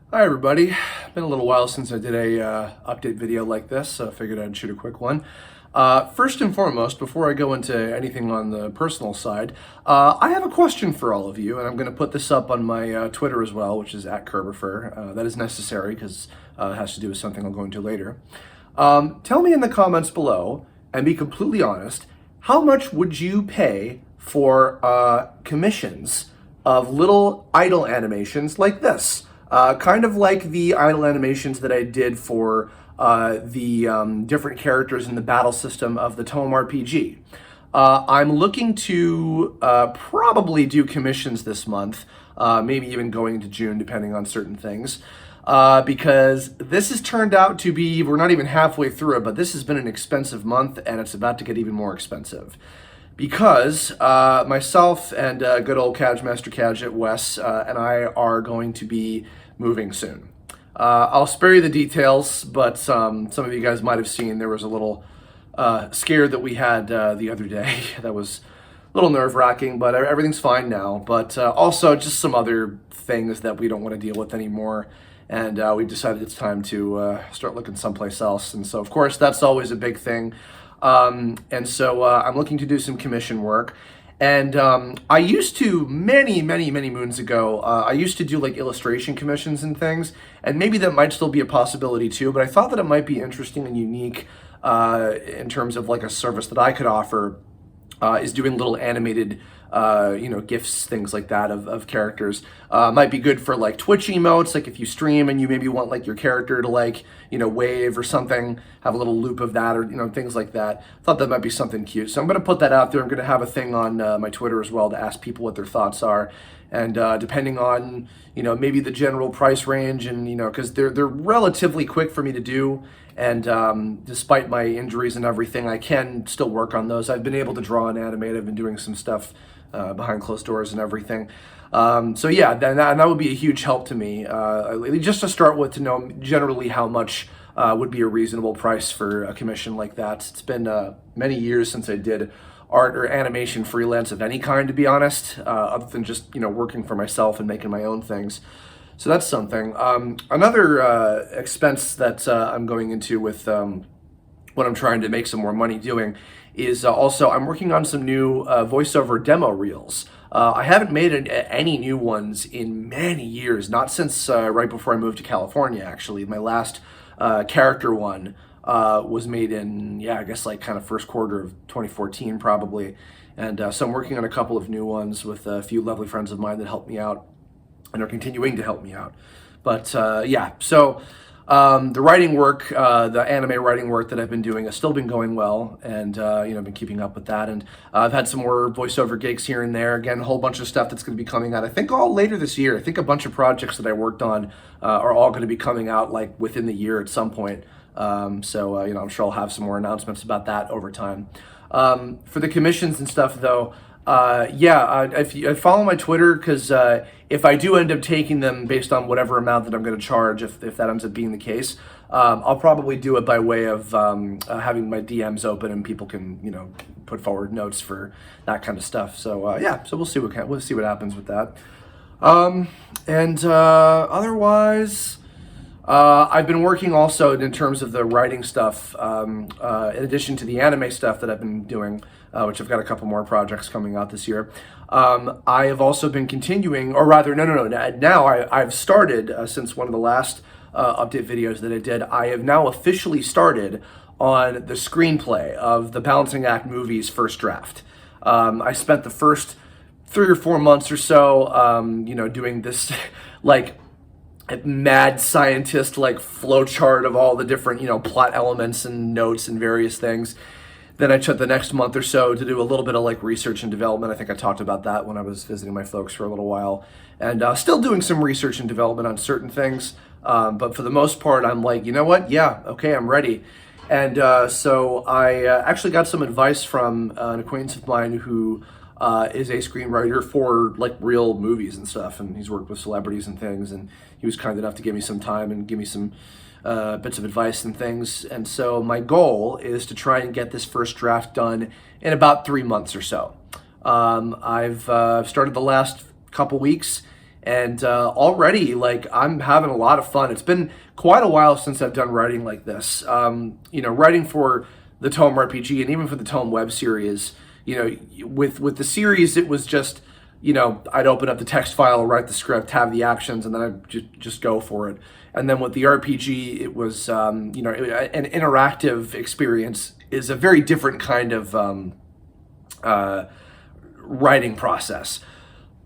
Hi everybody. Been a little while since I did a update video like this, so I figured I'd shoot a quick one. First and foremost, before I go into anything on the personal side, I have a question for all of you, and I'm going to put this up on my Twitter as well, which is @Kirbifer. That is necessary because it has to do with something I'll go into later. Tell me in the comments below, and be completely honest, how much would you pay for commissions of little idle animations like this? Kind of like the idle animations that I did for the different characters in the battle system of the Tome RPG. I'm looking to probably do commissions this month, maybe even going into June, depending on certain things. Because this has turned out to be, we're not even halfway through it, but this has been an expensive month, and it's about to get even more expensive. Because myself and good old Master Cadget Wes and I are going to be moving soon. I'll spare you the details, but some of you guys might have seen there was a little scare that we had the other day that was a little nerve-wracking, but everything's fine now. But also just some other things that we don't want to deal with anymore. And we've decided it's time to start looking someplace else. And so, of course, that's always a big thing. And so I'm looking to do some commission work. And I used to, many moons ago, I used to do like illustration commissions and things. And maybe that might still be a possibility too. But I thought that it might be interesting and unique in terms of like a service that I could offer is doing little animated GIFs, things like that of characters. Might be good for like Twitch emotes, like if you stream and you maybe want like your character to like, wave or something, have a little loop of that or, things like that. Thought that might be something cute. So I'm going to put that out there. I'm going to have a thing on my Twitter as well to ask people what their thoughts are. And depending on, maybe the general price range and, because they're relatively quick for me to do. And despite my injuries and everything, I can still work on those. I've been able to draw and animate. I've been doing some stuff behind closed doors and everything. So yeah, that would be a huge help to me. Just to start with, to know generally how much would be a reasonable price for a commission like that. It's been many years since I did art or animation freelance of any kind, to be honest, other than just, working for myself and making my own things. So that's something. Another expense that I'm going into with what I'm trying to make some more money doing is also I'm working on some new voiceover demo reels. I haven't made any new ones in many years, not since right before I moved to California, actually. My last character one was made in, I guess like kind of first quarter of 2014 probably. And so I'm working on a couple of new ones with a few lovely friends of mine that helped me out and are continuing to help me out. But so the writing work, the anime writing work that I've been doing has still been going well, and I've been keeping up with that. And I've had some more voiceover gigs here and there. Again, a whole bunch of stuff that's going to be coming out, I think, all later this year. I think a bunch of projects that I worked on are all going to be coming out like within the year at some point. I'm sure I'll have some more announcements about that over time. For the commissions and stuff, though, if you follow my Twitter, because if I do end up taking them based on whatever amount that I'm going to charge, if that ends up being the case, I'll probably do it by way of having my DMs open and people can, put forward notes for that kind of stuff. So so we'll see what happens with that. Otherwise, I've been working also in terms of the writing stuff, in addition to the anime stuff that I've been doing, which I've got a couple more projects coming out this year. I have also been continuing, or rather, no. Now I've started, since one of the last update videos that I did, I have now officially started on the screenplay of the Balancing Act movie's first draft. I spent the first 3 or 4 months or so, doing this, like, mad scientist like flowchart of all the different plot elements and notes and various things. Then I took the next month or so to do a little bit of like research and development. I think I talked about that when I was visiting my folks for a little while, and still doing some research and development on certain things, but for the most part I'm like, you know what, okay, I'm ready. And so I actually got some advice from an acquaintance of mine who is a screenwriter for like real movies and stuff, and he's worked with celebrities and things, and he was kind enough to give me some time and give me some bits of advice and things. And so my goal is to try and get this first draft done in about 3 months or so. I've started the last couple weeks, And already, like, I'm having a lot of fun. It's been quite a while since I've done writing like this. Writing for the Tome RPG and even for the Tome web series. With the series, it was just, I'd open up the text file, write the script, have the actions, and then I'd just go for it. And then with the RPG, it was, an interactive experience is a very different kind of writing process.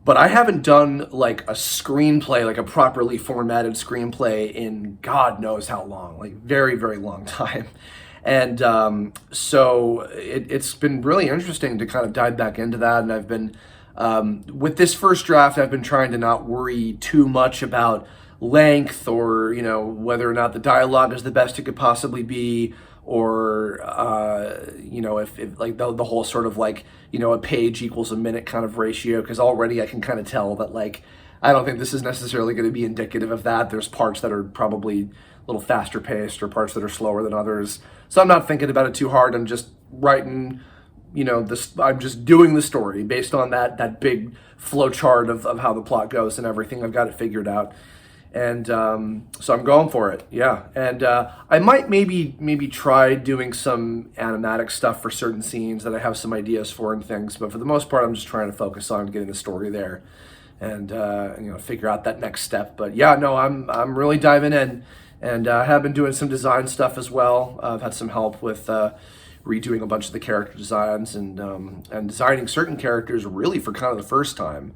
But I haven't done like a screenplay, like a properly formatted screenplay in God knows how long, like very, very long time. And so it's been really interesting to kind of dive back into that. And I've been, with this first draft, I've been trying to not worry too much about length or, whether or not the dialogue is the best it could possibly be, or, if like the whole sort of like, a page equals a minute kind of ratio, because already I can kind of tell that, like, I don't think this is necessarily going to be indicative of that. There's parts that are probably a little faster paced or parts that are slower than others. So I'm not thinking about it too hard. I'm just writing, I'm just doing the story based on that big flow chart of how the plot goes and everything. I've got it figured out. And so I'm going for it, yeah. And I might maybe try doing some animatic stuff for certain scenes that I have some ideas for and things. But for the most part, I'm just trying to focus on getting the story there, and figure out that next step. But yeah, no, I'm really diving in, and I have been doing some design stuff as well. I've had some help with redoing a bunch of the character designs and designing certain characters really for kind of the first time,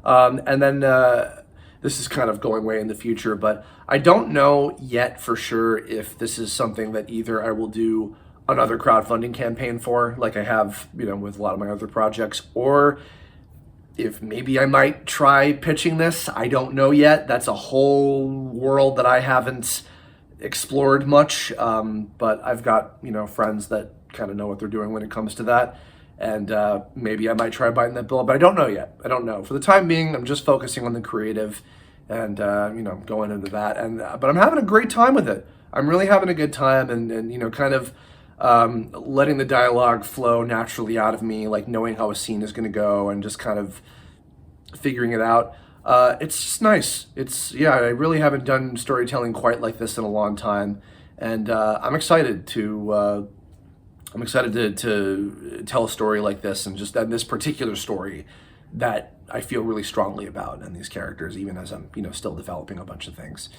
and then. This is kind of going way in the future, but I don't know yet for sure if this is something that either I will do another crowdfunding campaign for, like I have, with a lot of my other projects, or if maybe I might try pitching this. I don't know yet. That's a whole world that I haven't explored much, but I've got, friends that kind of know what they're doing when it comes to that. And maybe I might try biting that bullet, but I don't know yet. I don't know. For the time being, I'm just focusing on the creative and, going into that. And but I'm having a great time with it. I'm really having a good time and kind of letting the dialogue flow naturally out of me, like knowing how a scene is going to go and just kind of figuring it out. It's just nice. I really haven't done storytelling quite like this in a long time. And I'm excited to tell a story like this, and just this particular story that I feel really strongly about, and these characters, even as I'm, still developing a bunch of things.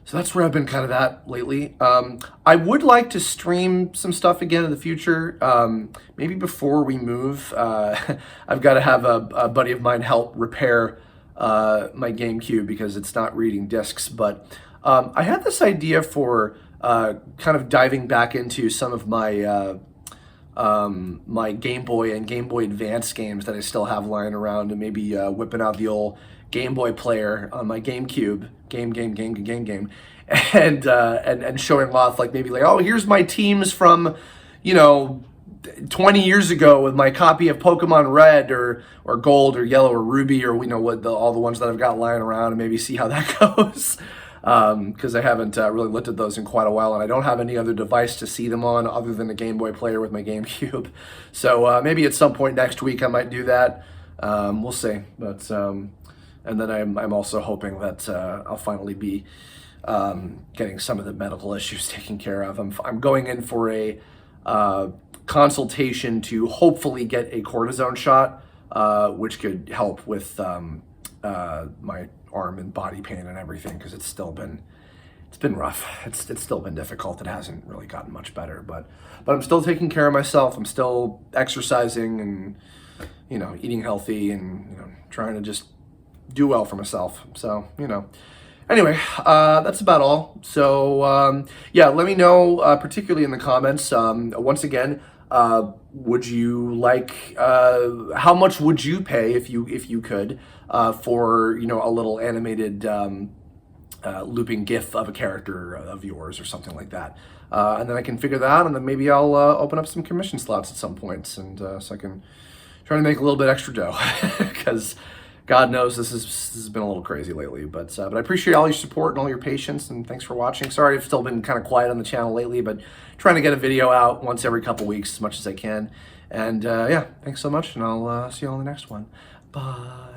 So that's where I've been kind of at lately. I would like to stream some stuff again in the future. Maybe before we move, I've got to have a buddy of mine help repair my GameCube because it's not reading discs. But I had this idea for kind of diving back into some of my my Game Boy and Game Boy Advance games that I still have lying around, and maybe whipping out the old Game Boy player on my GameCube, game, and showing off, like, maybe like, oh, here's my teams from 20 years ago with my copy of Pokemon Red or Gold or Yellow or Ruby, or all the ones that I've got lying around, and maybe see how that goes. Because I haven't really looked at those in quite a while, and I don't have any other device to see them on other than the Game Boy player with my GameCube. So maybe at some point next week I might do that. We'll see. But and then I'm also hoping that I'll finally be getting some of the medical issues taken care of. I'm going in for a consultation to hopefully get a cortisone shot, which could help with my arm and body pain and everything, because it's been rough. It's still been difficult. It hasn't really gotten much better, but I'm still taking care of myself. I'm still exercising and eating healthy and trying to just do well for myself. So anyway, that's about all. So let me know, particularly in the comments. Once again, would you like? How much would you pay if you could for a little animated looping GIF of a character of yours or something like that? And then I can figure that out, and then maybe I'll open up some commission slots at some points, and so I can try to make a little bit extra dough, because God knows this has been a little crazy lately. But I appreciate all your support and all your patience, and thanks for watching. Sorry I've still been kind of quiet on the channel lately, but trying to get a video out once every couple weeks as much as I can. And thanks so much, and I'll see you on the next one. Bye.